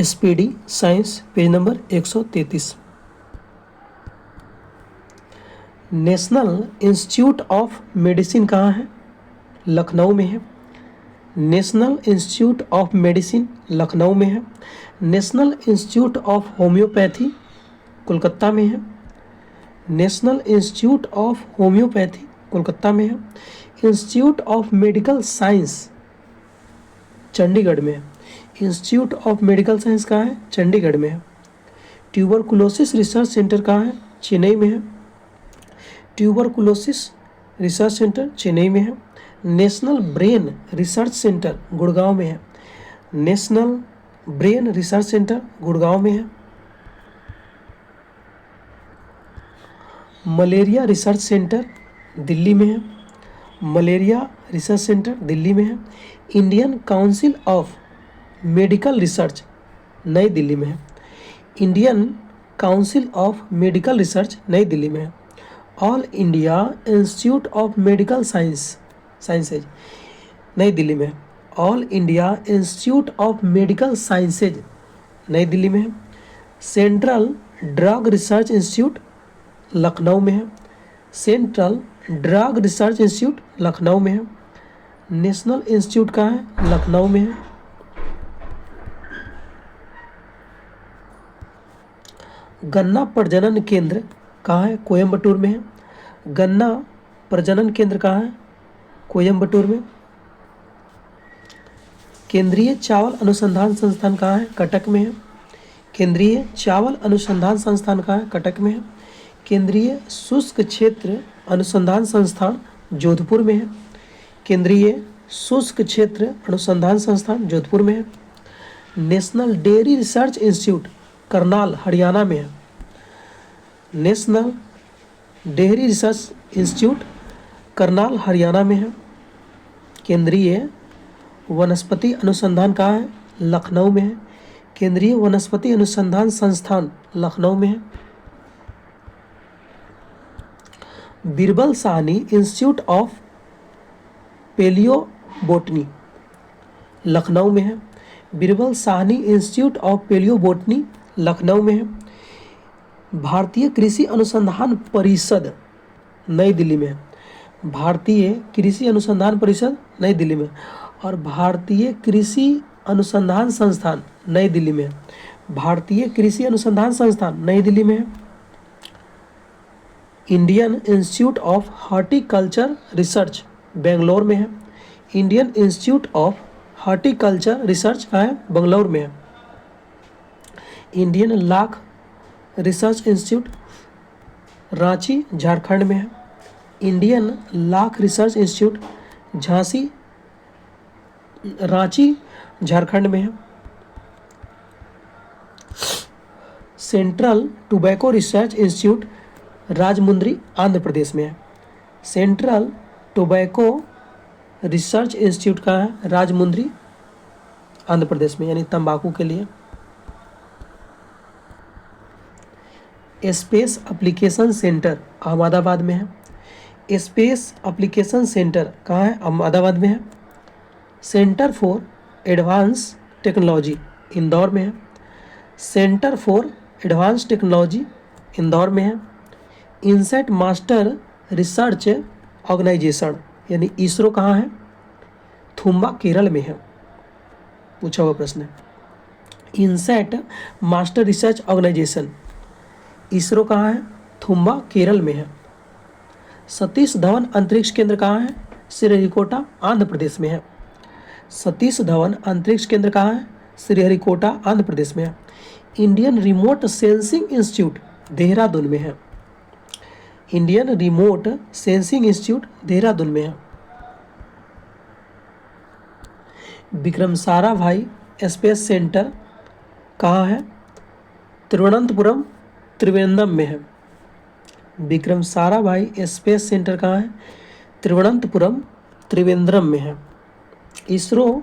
SPD science, page number 133। National institute of medicine कहाँ है? लखनऊ में है। National institute of medicine Lucknow में है। National institute of homeopathy Kolkata में है। National institute of homeopathy Kolkata में है। Institute of medical science Chandigarh में है। इंस्टीट्यूट ऑफ मेडिकल साइंस कहाँ है? चंडीगढ़ में है। ट्यूबरकुलोसिस रिसर्च सेंटर कहाँ है? चेन्नई में है। ट्यूबरकुलोसिस रिसर्च सेंटर चेन्नई में है। National brain research centre Gurgaon में है। National brain research centre Gurgaon में है। मलेरिया रिसर्च सेंटर दिल्ली में है। मलेरिया रिसर्च सेंटर दिल्ली में है। Indian council of medical research नई दिल्ली में है। Indian council of medical research नई दिल्ली में है। All India institute of medical sciences नई दिल्ली में है। All India institute of medical sciences नई दिल्ली में है। Central drug research institute Lucknow में है। Central drug research institute Lucknow में है। नेशनल इंस्टीट्यूट कहाँ है? लखनऊ में है। गन्ना प्रजनन केंद्र कहाँ है? कोयम्बटूर में है। गन्ना प्रजनन केंद्र कहाँ है? कोयम्बटूर में। केंद्रीय चावल अनुसंधान संस्थान कहाँ है? कटक में है। केंद्रीय चावल अनुसंधान संस्थान कहाँ है? कटक में है। केंद्रीय शुष्क क्षेत्र अनुसंधान संस्थान जोधपुर में है। केंद्रीय शुष्क क्षेत्र अनुसंधान संस्थान जोधपुर में है। National dairy research institute Karnal Haryana में है। National dairy research institute Karnal Haryana में है। केंद्रीय वनस्पति अनुसंधान कहाँ है? लखनऊ में है। केंद्रीय वनस्पति अनुसंधान संस्थान लखनऊ में है। बीरबल साहनी इंस्टीट्यूट ऑफ पेलियोबोटनी लखनऊ में है। बीरबल साहनी इंस्टीट्यूट ऑफ पेलियोबोटनी लखनऊ में है। भारतीय कृषि अनुसंधान परिषद नई दिल्ली में है। भारतीय कृषि अनुसंधान परिषद नई दिल्ली में और भारतीय कृषि अनुसंधान संस्थान नई दिल्ली में है। भारतीय कृषि अनुसंधान संस्थान नई दिल्ली में है। Indian Institute of Horticulture Research Bangalore में है। Indian Institute of Horticulture Research कहाँ है? बेंगलोर में है। Indian lac Research Institute Ranchi Jharkhand में है। Indian lac Research Institute Jhansi Ranchi Jharkhand में है। Central Tobacco Research Institute Rajahmundry Andhra Pradesh में है। सेंट्रल टोबैको रिसर्च इंस्टीट्यूट का है? राजमुंद्री आंध्र प्रदेश में, यानी तंबाकू के लिए। स्पेस एप्लीकेशन सेंटर अहमदाबाद में है। स्पेस एप्लीकेशन सेंटर कहाँ है? अहमदाबाद में है। Centre for advance technology Indore में है। Centre for advance technology Indore में है। इनसेट मास्टर रिसर्च ऑर्गेनाइजेशन यानी इसरो कहाँ है? थुम्बा केरल में है, पूछा हुआ प्रश्न है। Inset master research organisation ISRO कहाँ है? थुम्बा केरल में है। सतीश धवन अंतरिक्ष केंद्र कहाँ है? श्रीहरिकोटा आंध्र प्रदेश में है। सतीश धवन अंतरिक्ष केंद्र कहाँ है? श्रीहरिकोटा आंध्र प्रदेश में है। Indian remote sensing institute Dehradun में है। Indian remote sensing institute Dehradun में है। विक्रम साराभाई स्पेस सेंटर कहाँ है? तिरुवनंतपुरम त्रिवेंद्रम में है। विक्रम साराभाई स्पेस सेंटर कहाँ है? तिरुवनंतपुरम त्रिवेंद्रम में है। इसरो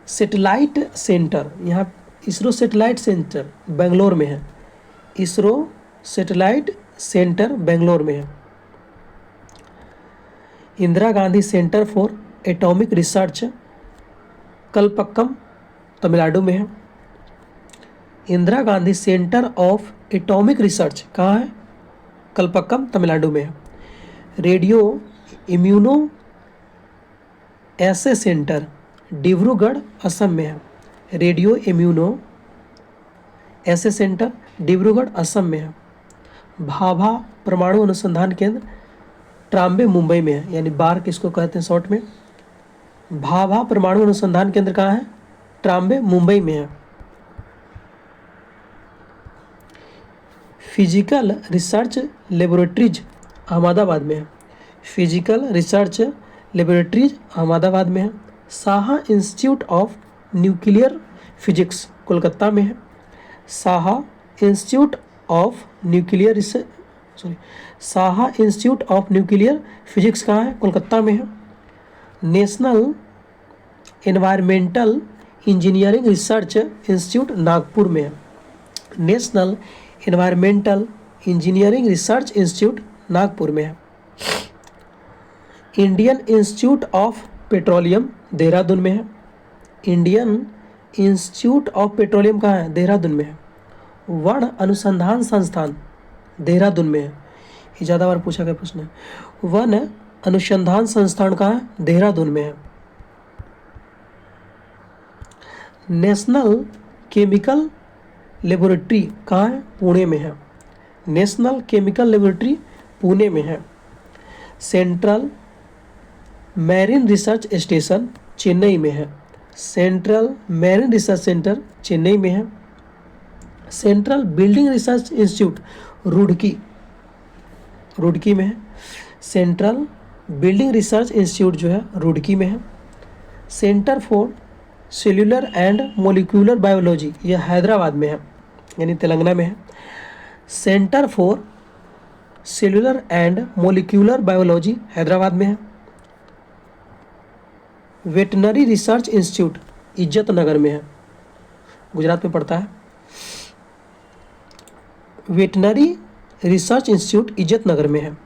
सैटेलाइट सेंटर, यहाँ इसरो सैटेलाइट सेंटर बेंगलोर में है। इसरो सैटेलाइट सेंटर बेंगलोर में है। Indira Gandhi centre for atomic research Kalpakkam Tamil Nadu में है। Indira Gandhi centre of atomic research कहाँ है? कलपक्कम तमिलनाडु में है। रेडियो इम्यूनो ऐसे सेंटर डिब्रूगढ़ असम में है। रेडियो इम्यूनो ऐसे सेंटर डिब्रूगढ़ असम में है। भाभा परमाणु अनुसंधान केंद्र ट्राम्बे मुंबई में है, यानी बार किसको कहते हैं शॉर्ट में। भाभा परमाणु अनुसंधान केंद्र कहाँ है? ट्राम्बे मुंबई में है। फिजिकल रिसर्च लेबोरेटरीज अहमदाबाद में है। फिजिकल रिसर्च लेबोरेटरीज अहमदाबाद में है। Saha institute of nuclear physics Kolkata में है। Saha institute of nuclear Saha institute of nuclear physics कहाँ है? कोलकाता में है। National environmental engineering research institute Nagpur में है। National environmental engineering research institute Nagpur में है। Indian Institute of petroleum Dehradun में है। इंडियन इंस्टीट्यूट ऑफ पेट्रोलियम कहाँ है? देहरादून में है। वन अनुसंधान संस्थान देहरादून में है। ये ज़्यादा बार पूछा गया प्रश्न है। वन अनुसंधान संस्थान कहाँ है? देहरादून में है। नेशनल केमिकल लेबोरेटरी कहाँ है? पुणे में है। नेशनल केमिकल लेबोरेटरी पुणे में है। Central marine research station Chennai में है। Central marine research centre Chennai में है। Central building research institute Roorkee में है। सेंट्रल बिल्डिंग रिसर्च इंस्टीट्यूट जो है रुड़की में है। Centre for cellular and molecular biology यह हैदराबाद में है, यानी तेलंगाना में है। Centre for cellular and molecular biology Hyderabad में है। वेटनरी रिसर्च इंस्टीट्यूट इज्जत नगर में है, गुजरात में पड़ता है। वेटनरी रिसर्च इंस्टीट्यूट इज्जत नगर में है।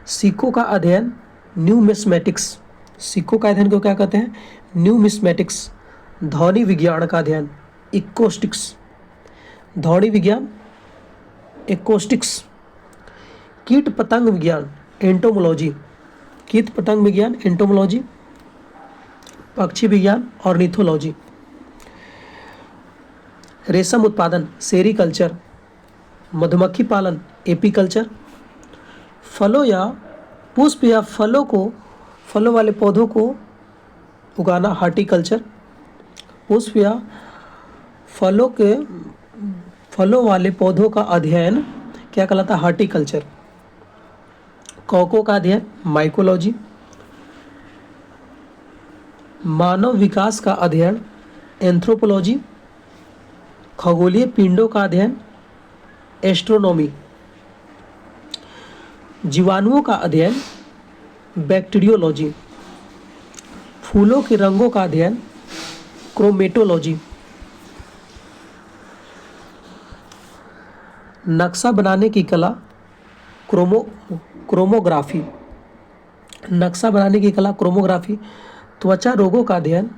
सिक्कों का अध्ययन न्यूमिस्मेटिक्स, सिक्कों का अध्ययन को क्या कहते हैं? न्यूमिस्मेटिक्स। ध्वनि विज्ञान का अध्ययन इकोस्टिक्स, ध्वनि विज्ञान इकोस्टिक्स। कीट पतंग विज्ञान एंटोमोलॉजी, कीट पतंग विज्ञान एंटोमोलॉजी। पक्षी विज्ञान ऑर्निथोलॉजी। रेशम उत्पादन सेरीकल्चर। मधुमक्खी पालन एपीकल्चर। फलों या पुष्प या फलों वाले पौधों को उगाना हार्टिकल्चर। पुष्प या फलों वाले पौधों का अध्ययन क्या कहलाता है? हार्टिकल्चर। कौकों का अध्ययन माइकोलॉजी। मानव विकास का अध्ययन एंथ्रोपोलॉजी। खगोलीय पिंडों का अध्ययन एस्ट्रोनॉमी। जीवाणुओं का अध्ययन बैक्टीरियोलॉजी। फूलों के रंगों का अध्ययन क्रोमेटोलॉजी। नक्शा बनाने की कला क्रोमोग्राफी, नक्शा बनाने की कला क्रोमोग्राफी। त्वचा रोगों का अध्ययन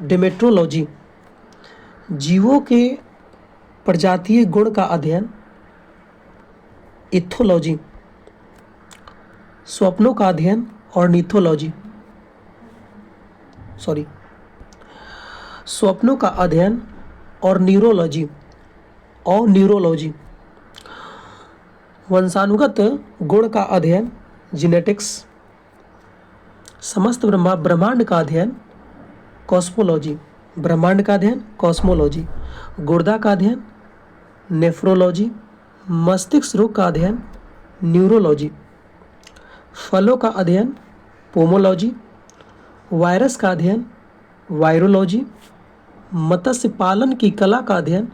डेमेट्रोलॉजी। जीवों के प्रजातीय गुण का अध्ययन इथोलॉजी। स्वप्नों का अध्ययन ऑर्निथोलॉजी, स्वप्नों का अध्ययन और न्यूरोलॉजी। वंशानुगत गुण का अध्ययन जीनेटिक्स। समस्त ब्रह्मांड का अध्ययन कॉस्मोलॉजी, ब्रह्मांड का अध्ययन कॉस्मोलॉजी। गुर्दा का अध्ययन नेफ्रोलॉजी। मस्तिष्क रोग का अध्ययन न्यूरोलॉजी। फलों का अध्ययन पोमोलॉजी। वायरस का अध्ययन वायरोलॉजी। मत्स्य पालन की कला का अध्ययन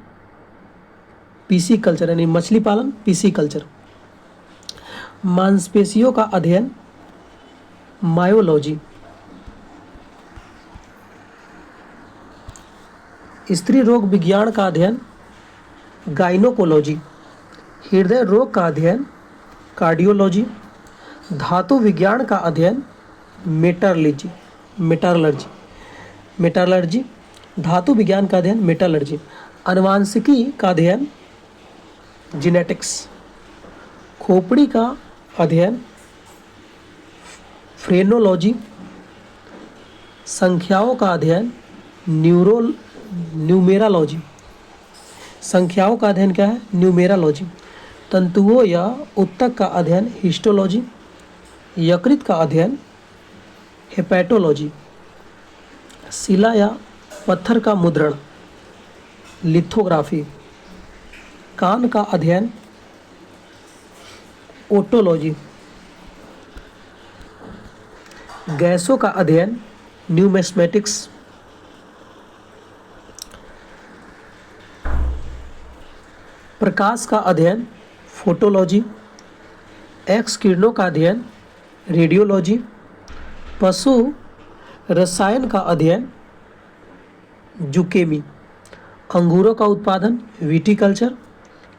पीसीकल्चर, यानी मछली पालन पीसीकल्चर। मांसपेशियों का अध्ययन मायोलॉजी। स्त्री रोग विज्ञान का अध्ययन गाइनोकोलॉजी। हृदय रोग का अध्ययन कार्डियोलॉजी। धातु विज्ञान का अध्ययन मेटालर्जी। मेटालर्जी। धातु विज्ञान का अध्ययन मेटालर्जी। आनुवांशिकी का अध्ययन जेनेटिक्स। खोपड़ी का अध्ययन फ्रेनोलॉजी। संख्याओं का अध्ययन न्यूमेरालॉजी। संख्याओं का अध्ययन क्या है? न्यूमेरालॉजी। तंतुओं या ऊतक का अध्ययन हिस्टोलॉजी। यकृत का अध्ययन हेपेटोलॉजी। शिला या पत्थर का मुद्रण लिथोग्राफी। कान का अध्ययन ओटोलॉजी। गैसों का अध्ययन न्यूमिस्मेटिक्स। प्रकाश का अध्ययन फोटोलॉजी। एक्स किरणों का अध्ययन रेडियोलॉजी। पशु रसायन का अध्ययन जूकेमी। अंगूरों का उत्पादन विटीकल्चर।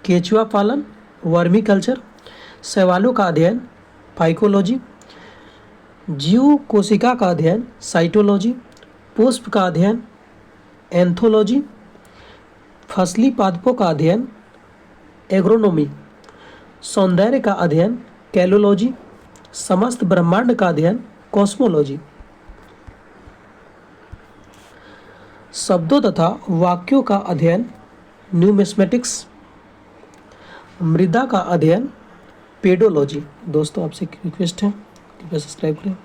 केचुआ पालन वर्मी कल्चर। शैवालों का अध्ययन फाइकोलॉजी। जीव कोशिका का अध्ययन साइटोलॉजी। पुष्प का अध्ययन एंथोलॉजी। फसली पादपों का अध्ययन एग्रोनोमी। सौंदर्य का अध्ययन कैलोलॉजी। समस्त ब्रह्मांड का अध्ययन कॉस्मोलॉजी। शब्दों तथा वाक्यों का अध्ययन न्यूमिस्मेटिक्स। मृदा का अध्ययन पेडोलॉजी। दोस्तों आपसे रिक्वेस्ट है कृपया सब्सक्राइब करें।